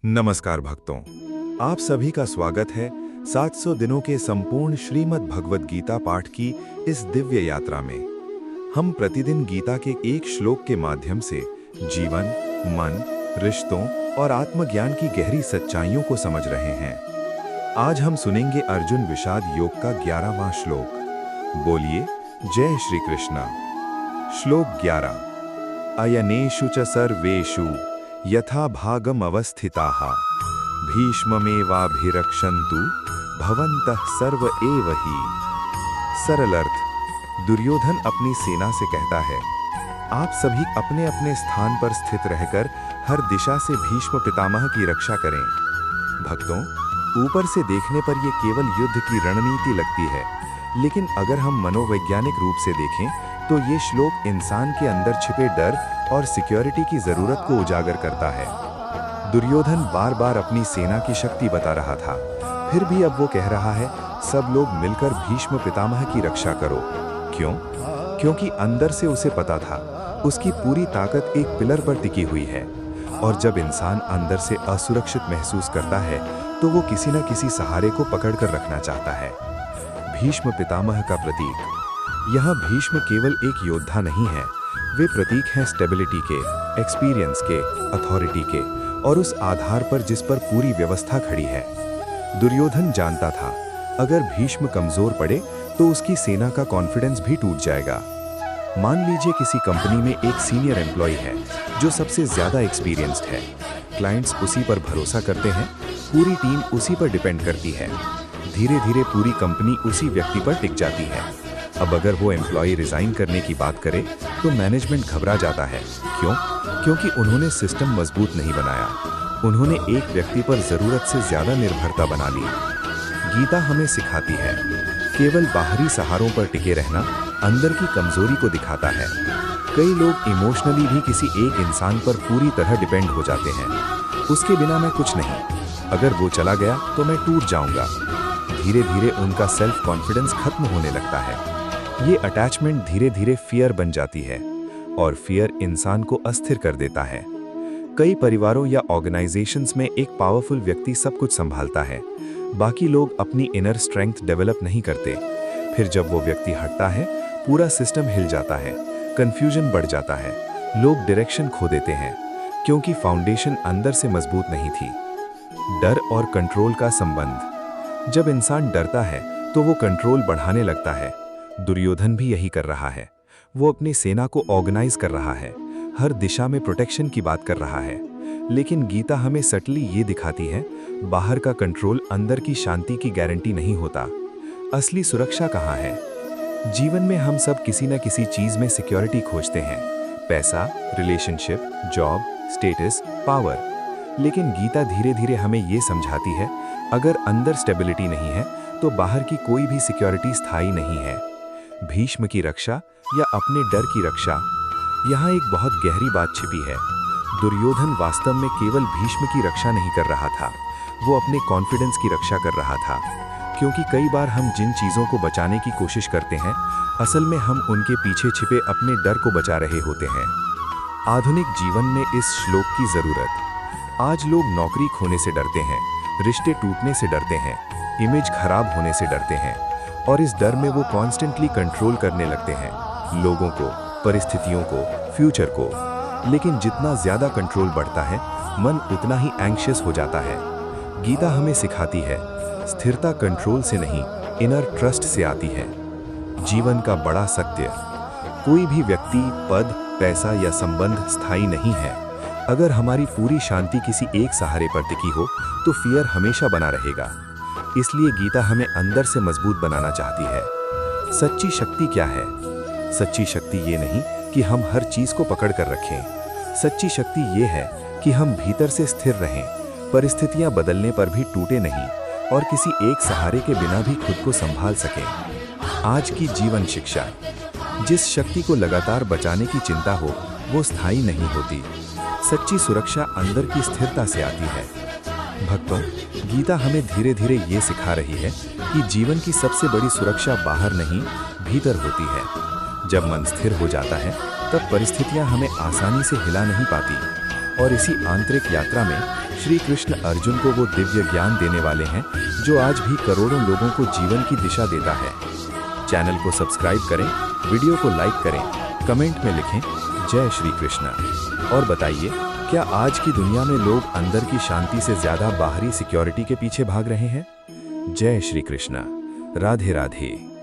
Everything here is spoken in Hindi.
नमस्कार भक्तों, आप सभी का स्वागत है 700 दिनों के संपूर्ण श्रीमद् भगवद गीता पाठ की इस दिव्य यात्रा में। हम प्रतिदिन गीता के एक श्लोक के माध्यम से जीवन, मन, रिश्तों और आत्मज्ञान की गहरी सच्चाइयों को समझ रहे हैं। आज हम सुनेंगे अर्जुन विषाद योग का 11वां श्लोक। बोलिए जय श्री कृष्ण। श्लोक 11। अयनेषु च सर्वेषु यथा भागम अवस्थिताः भीष्ममेवाभिरक्षन्तु भवन्तः सर्व एव ही। सरल अर्थ, दुर्योधन अपनी सेना से कहता है, आप सभी अपने अपने स्थान पर स्थित रहकर हर दिशा से भीष्म पितामह की रक्षा करें। भक्तों, ऊपर से देखने पर यह केवल युद्ध की रणनीति लगती है, लेकिन अगर हम मनोवैज्ञानिक रूप से देखें तो ये श्लोक इंसान के अंदर छिपे डर और सिक्योरिटी की जरूरत को उजागर करता है। दुर्योधन बार बार अपनी सेना की शक्ति बता रहा था, फिर भी अब वो कह रहा है, सब लोग मिलकर भीष्म पितामह की रक्षा करो। क्यों? क्योंकि अंदर से उसे पता था, उसकी पूरी ताकत एक पिलर पर टिकी हुई है, और जब इंसान अंदर से असुरक्षित महसूस करता है तो वो किसी न किसी सहारे को पकड़कर रखना चाहता है। भीष्म पितामह का प्रतीक। यहाँ भीष्म केवल एक योद्धा नहीं है, वे प्रतीक हैं स्टेबिलिटी के, एक्सपीरियंस के, अथॉरिटी के, और उस आधार पर जिस पर पूरी व्यवस्था खड़ी है। दुर्योधन जानता था, अगर भीष्म कमजोर पड़े तो उसकी सेना का कॉन्फिडेंस भी टूट जाएगा। मान लीजिए किसी कंपनी में एक सीनियर एम्प्लॉय है जो सबसे ज्यादा एक्सपीरियंस्ड है। क्लाइंट्स उसी पर भरोसा करते हैं, पूरी टीम उसी पर डिपेंड करती है। धीरे धीरे पूरी कंपनी उसी व्यक्ति पर टिक जाती है। अब अगर वो एम्प्लॉय रिजाइन करने की बात करे तो मैनेजमेंट घबरा जाता है। क्यों? क्योंकि उन्होंने सिस्टम मजबूत नहीं बनाया, उन्होंने एक व्यक्ति पर जरूरत से ज्यादा निर्भरता बना ली। गीता हमें सिखाती है, केवल बाहरी सहारों पर टिके रहना अंदर की कमजोरी को दिखाता है। कई लोग इमोशनली भी किसी एक इंसान पर पूरी तरह डिपेंड हो जाते हैं। उसके बिना मैं कुछ नहीं, अगर वो चला गया तो मैं टूट जाऊंगा। धीरे धीरे उनका सेल्फ कॉन्फिडेंस खत्म होने लगता है। ये अटैचमेंट धीरे धीरे फियर बन जाती है, और फियर इंसान को अस्थिर कर देता है। कई परिवारों या ऑर्गेनाइजेशंस में एक पावरफुल व्यक्ति सब कुछ संभालता है, बाकी लोग अपनी इनर स्ट्रेंथ डेवलप नहीं करते। फिर जब वो व्यक्ति हटता है, पूरा सिस्टम हिल जाता है, कंफ्यूजन बढ़ जाता है, लोग डायरेक्शन खो देते हैं, क्योंकि फाउंडेशन अंदर से मजबूत नहीं थी। डर और कंट्रोल का संबंध। जब इंसान डरता है तो वो कंट्रोल बढ़ाने लगता है। दुर्योधन भी यही कर रहा है। वो अपनी सेना को ऑर्गेनाइज कर रहा है, हर दिशा में प्रोटेक्शन की बात कर रहा है। लेकिन गीता हमें सटली ये दिखाती है, बाहर का कंट्रोल अंदर की शांति की गारंटी नहीं होता। असली सुरक्षा कहाँ है? जीवन में हम सब किसी न किसी चीज में सिक्योरिटी खोजते हैं, पैसा, रिलेशनशिप, जॉब, स्टेटस, पावर। लेकिन गीता धीरे धीरे हमें ये समझाती है, अगर अंदर स्टेबिलिटी नहीं है तो बाहर की कोई भी सिक्योरिटी स्थायी नहीं है। भीष्म की रक्षा या अपने डर की रक्षा, यहाँ एक बहुत गहरी बात छिपी है। दुर्योधन वास्तव में केवल भीष्म की रक्षा नहीं कर रहा था, वो अपने कॉन्फिडेंस की रक्षा कर रहा था। क्योंकि कई बार हम जिन चीज़ों को बचाने की कोशिश करते हैं, असल में हम उनके पीछे छिपे अपने डर को बचा रहे होते हैं। आधुनिक जीवन में इस श्लोक की जरूरत। आज लोग नौकरी खोने से डरते हैं, रिश्ते टूटने से डरते हैं, इमेज खराब होने से डरते हैं, और इस डर में वो कॉन्स्टेंटली कंट्रोल करने लगते हैं, लोगों को, परिस्थितियों को, फ्यूचर को। लेकिन जितना ज्यादा कंट्रोल बढ़ता है, मन उतना ही एंग्शियस हो जाता है। गीता हमें सिखाती है, स्थिरता कंट्रोल से नहीं, इनर ट्रस्ट से आती है। जीवन का बड़ा सत्य, कोई भी व्यक्ति, पद, पैसा या संबंध स्थायी नहीं है। अगर हमारी पूरी शांति किसी एक सहारे पर टिकी हो तो फियर हमेशा बना रहेगा। इसलिए गीता हमें अंदर से मजबूत बनाना चाहती है। सच्ची शक्ति क्या है? सच्ची शक्ति ये नहीं कि हम हर चीज को पकड़ कर रखें। सच्ची शक्ति ये है कि हम भीतर से स्थिर रहें, परिस्थितियां बदलने पर भी टूटे नहीं, और किसी एक सहारे के बिना भी खुद को संभाल सकें। आज की जीवन शिक्षा। जिस शक्ति को लगातार बचाने की चिंता हो वो स्थायी नहीं होती। सच्ची सुरक्षा अंदर की स्थिरता से आती है। भक्तों, गीता हमें धीरे धीरे ये सिखा रही है कि जीवन की सबसे बड़ी सुरक्षा बाहर नहीं, भीतर होती है। जब मन स्थिर हो जाता है तब परिस्थितियां हमें आसानी से हिला नहीं पाती। और इसी आंतरिक यात्रा में श्री कृष्ण अर्जुन को वो दिव्य ज्ञान देने वाले हैं जो आज भी करोड़ों लोगों को जीवन की दिशा देता है। चैनल को सब्सक्राइब करें, वीडियो को लाइक करें, कमेंट में लिखें जय श्री कृष्ण और बताइए, क्या आज की दुनिया में लोग अंदर की शांति से ज्यादा बाहरी सिक्योरिटी के पीछे भाग रहे हैं? जय श्री कृष्ण। राधे राधे।